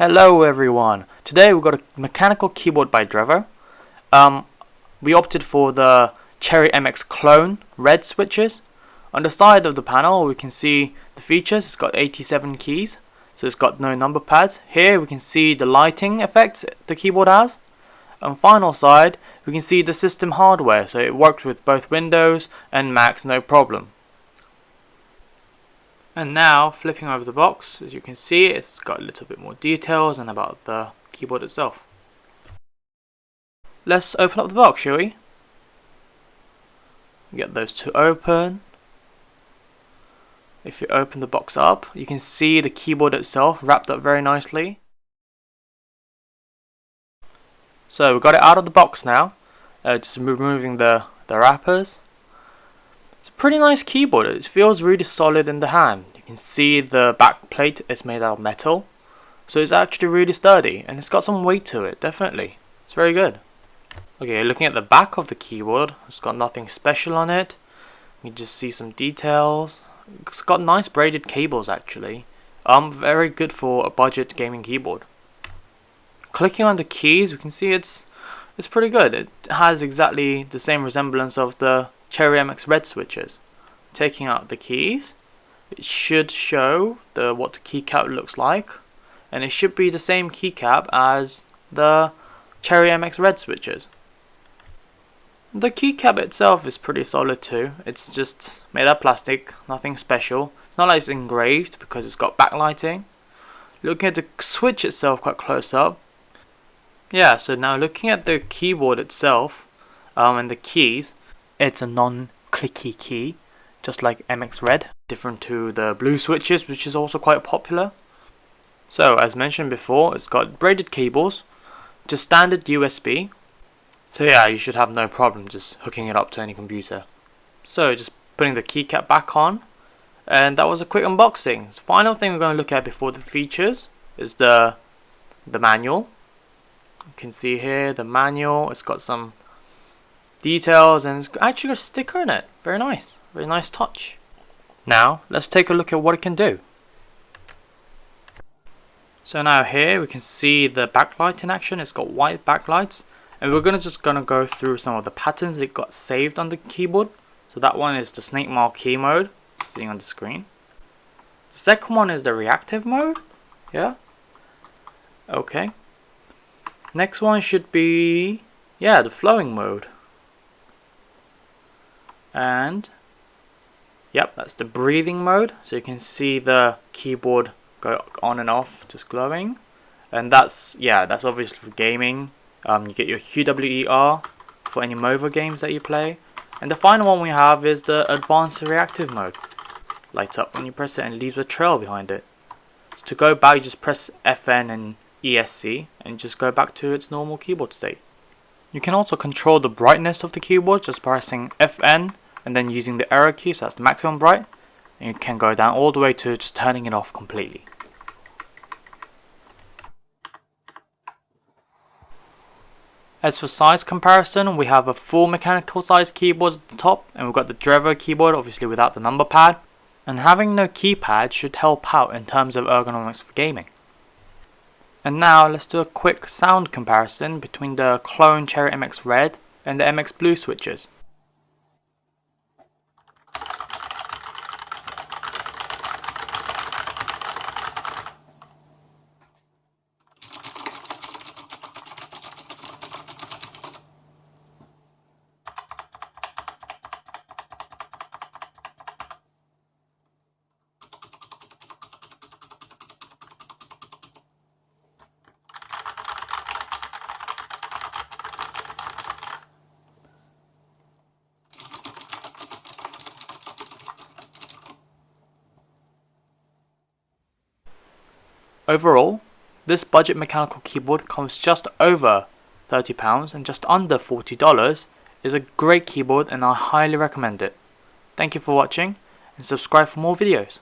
Hello everyone. Today we've got a mechanical keyboard by Drevo. We opted for the Cherry MX clone red switches. On the side of the panel we can see the features. It's got 87 keys, so it's got no number pads. Here we can see the lighting effects the keyboard has. On the final side we can see the system hardware, so it works with both Windows and Macs no problem. And now, flipping over the box, as you can see, it's got a little bit more details and about the keyboard itself. Let's open up the box, shall we? Get those two open. If you open the box up, you can see the keyboard itself wrapped up very nicely. So we've got it out of the box now, just removing the wrappers. It's a pretty nice keyboard. It feels really solid in the hand. You can see the back plate is made out of metal, so it's actually really sturdy and it's got some weight to it, definitely. It's very good. Okay, looking at the back of the keyboard, it's got nothing special on it. You just see some details. It's got nice braided cables actually. Very good for a budget gaming keyboard. Clicking on the keys, we can see it's pretty good. It has exactly the same resemblance of the Cherry MX red switches. Taking out the keys, it should show what the keycap looks like, and it should be the same keycap as the Cherry MX red switches. The keycap itself is pretty solid too. It's just made out of plastic, nothing special. It's not like it's engraved because it's got backlighting. Looking at the switch itself quite close up. Yeah, so now looking at the keyboard itself and the keys, it's a non-clicky key, just like MX Red, different to the blue switches, which is also quite popular. So, as mentioned before, it's got braided cables, just standard USB. So yeah, you should have no problem just hooking it up to any computer. So, just putting the keycap back on, and that was a quick unboxing. The final thing we're going to look at before the features is the manual. You can see here the manual. It's got some details and it's actually got a sticker in it. Very nice touch. Now let's take a look at what it can do. So now here we can see the backlight in action. It's got white backlights, and we're just gonna go through some of the patterns it got saved on the keyboard. So that one is the snake marquee mode, seeing on the screen. The second one is the reactive mode. Yeah. Okay. Next one should be the flowing mode. And yep, that's the breathing mode, so you can see the keyboard go on and off, just glowing. And that's obviously for gaming. You get your QWER for any MOBA games that you play. And the final one we have is the advanced reactive mode. Lights up when you press it and leaves a trail behind it. So to go back, you just press FN and ESC and just go back to its normal keyboard state. You can also control the brightness of the keyboard just pressing FN and then using the arrow key, so that's the maximum bright, and you can go down all the way to just turning it off completely. As for size comparison, we have a full mechanical size keyboard at the top, and we've got the Drevo keyboard, obviously without the number pad, and having no keypad should help out in terms of ergonomics for gaming. And now let's do a quick sound comparison between the clone Cherry MX Red and the MX Blue switches. Overall, this budget mechanical keyboard comes just over £30 and just under $40. Is a great keyboard and I highly recommend it. Thank you for watching and subscribe for more videos.